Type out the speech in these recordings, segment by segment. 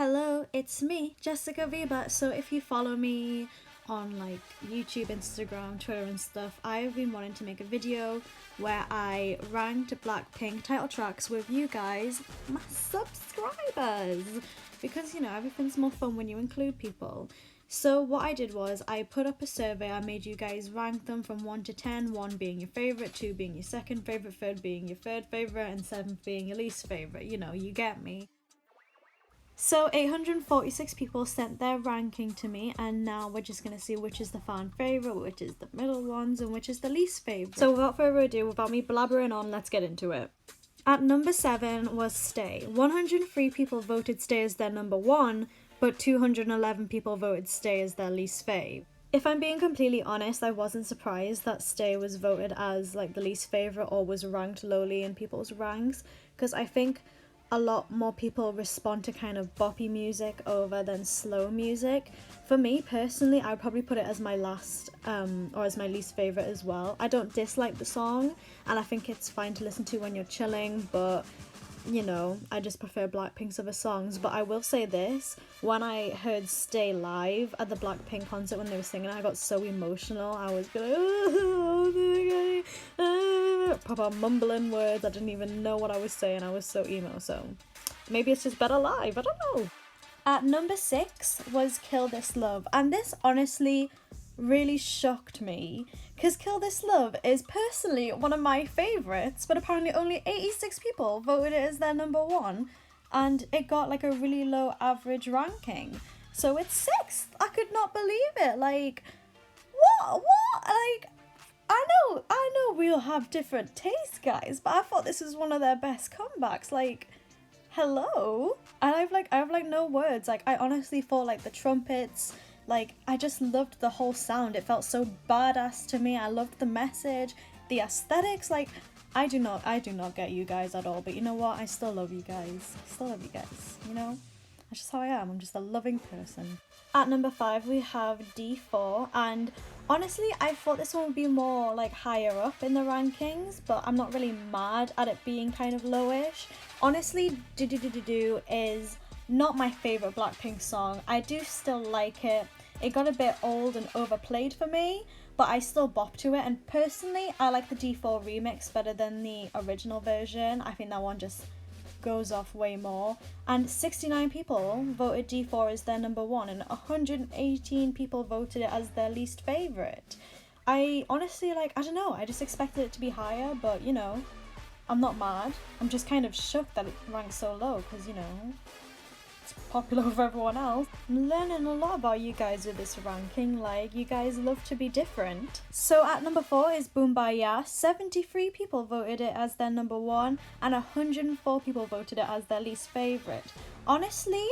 Hello, it's me, Jessica Viva. So if you follow me on like YouTube, Instagram, Twitter and stuff, I've been wanting to make a video where I ranked Blackpink title tracks with you guys, my subscribers, because everything's more fun when you include people. So what I did was I put up a survey. I made you guys rank them from 1 to 10, 1 being your favourite, 2 being your second favourite, 3 being your third favourite, and 7 being your least favourite. You get me. So 846 people sent their ranking to me, and now we're just going to see which is the fan favourite, which is the middle ones, and which is the least favourite. So without further ado, without me blabbering on, let's get into it. At number 7 was Stay. 103 people voted Stay as their number 1, but 211 people voted Stay as their least fave. If I'm being completely honest, I wasn't surprised that Stay was voted as like the least favourite or was ranked lowly in people's ranks, because I think a lot more people respond to kind of boppy music over than slow music. For me personally, I'd probably put it as my last or as my least favourite as well. I don't dislike the song and I think it's fine to listen to when you're chilling, but I just prefer Blackpink's other songs. But I will say this, when I heard Stay live at the Blackpink concert when they were singing, I got so emotional. I was going, proper mumbling words. I didn't even know what I was saying. I was so emo, so maybe it's just better live, I don't know. At number 6 was Kill This Love, and this honestly really shocked me because Kill This Love is personally one of my favourites, but apparently only 86 people voted it as their number 1 and it got like a really low average ranking. So it's 6th. I could not believe it. Like, what? Like, I know we'll have different tastes, guys, but I thought this was one of their best comebacks. Like, hello? And I have no words. Like, I honestly thought like the trumpets, like, I just loved the whole sound. It felt so badass to me. I loved the message, the aesthetics. Like, I do not get you guys at all, but you know what? I still love you guys. That's just how I am. I'm just a loving person. At number 5, we have D4, and honestly, I thought this one would be more like higher up in the rankings, but I'm not really mad at it being kind of lowish. Honestly, Do is not my favourite Blackpink song. I do still like it. It got a bit old and overplayed for me, but I still bop to it, and personally I like the D4 remix better than the original version. I think that one just goes off way more. And 69 people voted D4 as their number 1 and 118 people voted it as their least favourite. I honestly, I don't know, I just expected it to be higher, but I'm not mad. I'm just kind of shook that it ranked so low because it's popular over everyone else. I'm learning a lot about you guys with this ranking. Like, you guys love to be different. So at number 4 is Boombyebye. 73 people voted it as their number 1 and 104 people voted it as their least favourite. Honestly,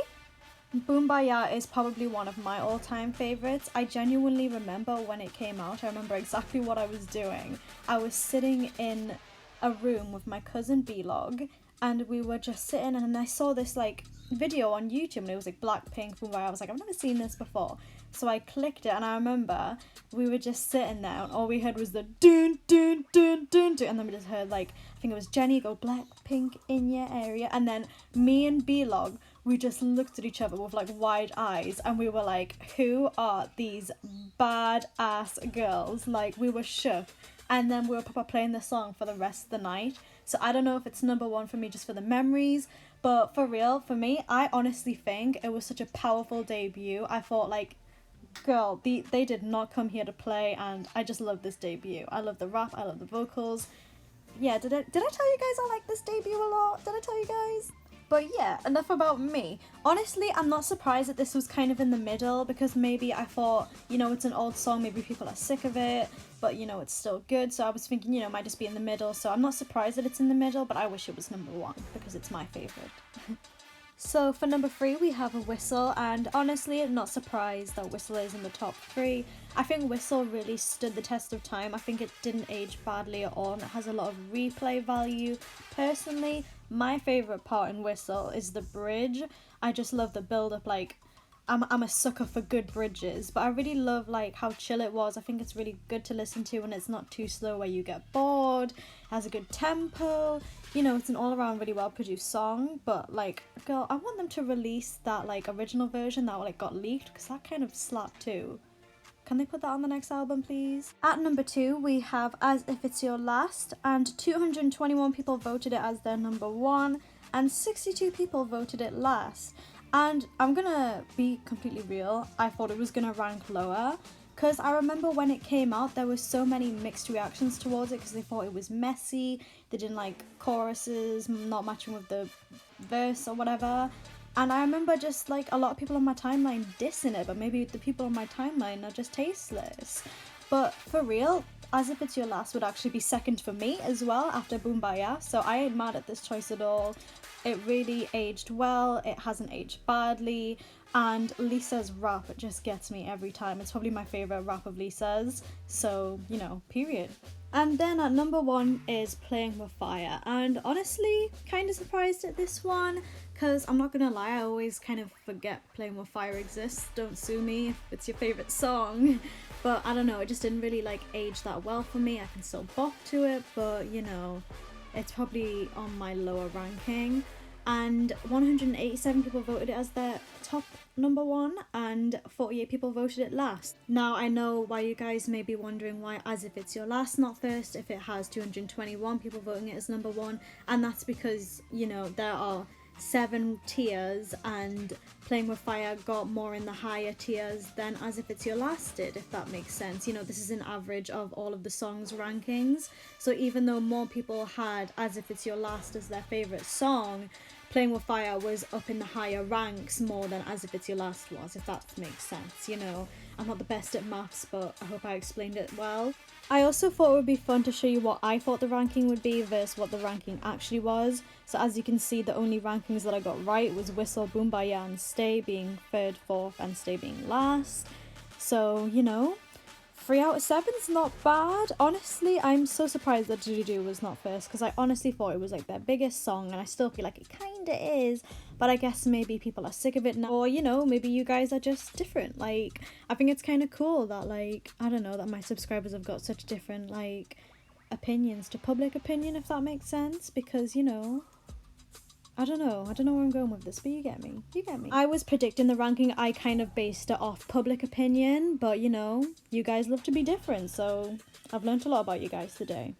Boombyebye is probably one of my all-time favourites. I genuinely remember when it came out. I remember exactly what I was doing. I was sitting in a room with my cousin B-Log, and we were just sitting, and I saw this video on YouTube, and it was like Blackpink Boombyebye. I was like, I've never seen this before, so I clicked it, and I remember we were just sitting there, and all we heard was the dun dun dun dun dun, and then we just heard I think it was Jenny go Blackpink in your area, and then me and B-Log, we just looked at each other with wide eyes, and we were like, who are these badass girls? We were shook. And then we were playing the song for the rest of the night. So I don't know if it's number 1 for me just for the memories, but for real, for me, I honestly think it was such a powerful debut. I thought girl, they did not come here to play, and I just love this debut. I love the rap, I love the vocals. Yeah, did I tell you guys I like this debut a lot? Did I tell you guys? But yeah, enough about me. Honestly, I'm not surprised that this was kind of in the middle, because maybe I thought, it's an old song, maybe people are sick of it, but it's still good. So I was thinking, it might just be in the middle. So I'm not surprised that it's in the middle, but I wish it was number 1 because it's my favourite. So for number 3, we have a Whistle, and honestly, I'm not surprised that Whistle is in the top 3. I think Whistle really stood the test of time. I think it didn't age badly at all, and it has a lot of replay value. Personally, my favourite part in Whistle is the bridge. I just love the build-up. I'm a sucker for good bridges, but I really love how chill it was. I think it's really good to listen to, and it's not too slow where you get bored. It has a good tempo. you know, it's an all-around really well-produced song, but like, girl, I want them to release that like original version that like got leaked, because that kind of slapped too. Can they put that on the next album, please? At number 2, we have As If It's Your Last, and 221 people voted it as their number 1, and 62 people voted it last. And I'm gonna be completely real, I thought it was gonna rank lower, because I remember when it came out, there were so many mixed reactions towards it, because they thought it was messy, they didn't like choruses, not matching with the verse or whatever. And I remember just like a lot of people on my timeline dissing it, but maybe the people on my timeline are just tasteless. But for real, As If It's Your Last would actually be second for me as well after Boombyebye, so I ain't mad at this choice at all. It really aged well, it hasn't aged badly, and Lisa's rap just gets me every time. It's probably my favourite rap of Lisa's, so, you know, period. And then at number 1 is Playing With Fire, and honestly, kind of surprised at this one, because I'm not gonna lie, I always kind of forget Playing With Fire exists. Don't sue me if it's your favourite song, but I don't know, it just didn't really like age that well for me. I can still bop to it, but you know, it's probably on my lower ranking. And 187 people voted it as their top number 1, and 48 people voted it last. Now I know why you guys may be wondering why As If It's Your Last not first if it has 221 people voting it as number 1, and that's because, you know, there are 7 tiers and Playing With Fire got more in the higher tiers than As If It's Your Last did, if that makes sense. You know, this is an average of all of the songs' rankings, so even though more people had As If It's Your Last as their favourite song, Playing With Fire was up in the higher ranks more than As If It's Your Last was, if that makes sense. You know, I'm not the best at maths, but I hope I explained it well. I also thought it would be fun to show you what I thought the ranking would be versus what the ranking actually was. So as you can see, the only rankings that I got right was Whistle, Boombyebye and Stay being 3rd, 4th and Stay being last. So, you know, 3 out of 7's not bad. Honestly, I'm so surprised that Do was not first, because I honestly thought it was like their biggest song, and I still feel like it kinda is, but I guess maybe people are sick of it now, or you know, maybe you guys are just different. Like, I think it's kind of cool that, like, I don't know, that my subscribers have got such different like opinions to public opinion, if that makes sense, because you know, I don't know where I'm going with this, but you get me. I was predicting the ranking, I kind of based it off public opinion, but you know, you guys love to be different, so I've learned a lot about you guys today.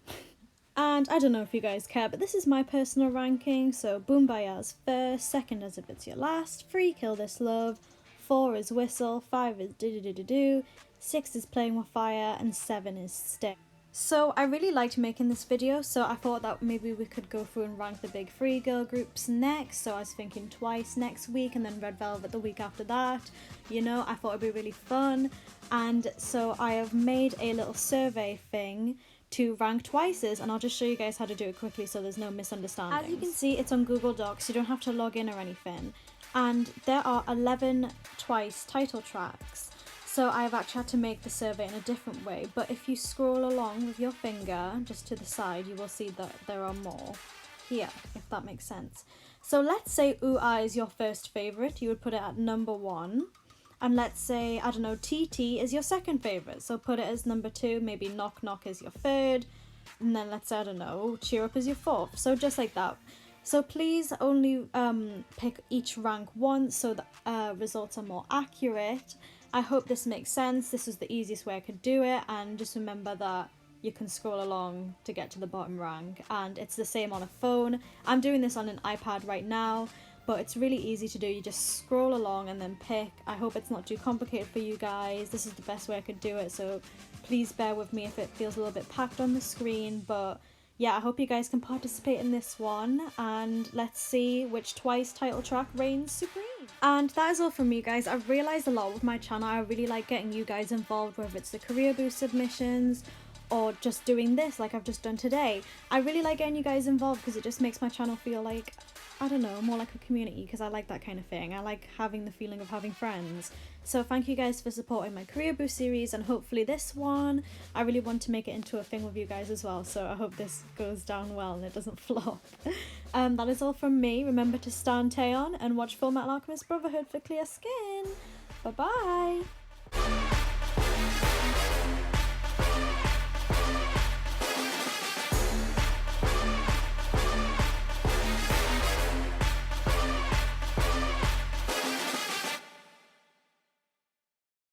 And I don't know if you guys care, but this is my personal ranking, so Boombyebye's first, 2nd As If It's Your Last, 3 Kill This Love, 4 is Whistle, 5 is Do, 6 is Playing With Fire, and 7 is Stay. So I really liked making this video, so I thought that maybe we could go through and rank the big 3 girl groups next. So I was thinking Twice next week and then Red Velvet the week after that. You know, I thought it'd be really fun. And so I have made a little survey thing to rank Twice's, and I'll just show you guys how to do it quickly so there's no misunderstandings. As you can see, it's on Google Docs, you don't have to log in or anything. And there are 11 Twice title tracks. So I've actually had to make the survey in a different way, but if you scroll along with your finger just to the side, you will see that there are more here, if that makes sense. So let's say Ooh Ah is your first favourite, you would put it at number 1. And let's say, I don't know, TT is your second favourite, so put it as number 2, maybe Knock Knock is your 3rd, and then let's say, I don't know, Cheer Up is your 4th, so just like that. So please only pick each rank once so the results are more accurate. I hope this makes sense. This is the easiest way I could do it, and just remember that you can scroll along to get to the bottom rank, and it's the same on a phone. I'm doing this on an iPad right now, but it's really easy to do. You just scroll along and then pick. I hope it's not too complicated for you guys. This is the best way I could do it, so please bear with me if it feels a little bit packed on the screen, but yeah, I hope you guys can participate in this one, and let's see which Twice title track reigns supreme. And that is all from me, guys. I've realised a lot with my channel. I really like getting you guys involved, whether it's the career boost submissions or just doing this like I've just done today. I really like getting you guys involved because it just makes my channel feel like, I don't know, more like a community, because I like that kind of thing. I like having the feeling of having friends. So thank you guys for supporting my Career Boost series, and hopefully this one, I really want to make it into a thing with you guys as well, so I hope this goes down well and it doesn't flop. That is all from me. Remember to stand Taeyeon and watch Fullmetal Alchemist Brotherhood for clear skin. Bye bye!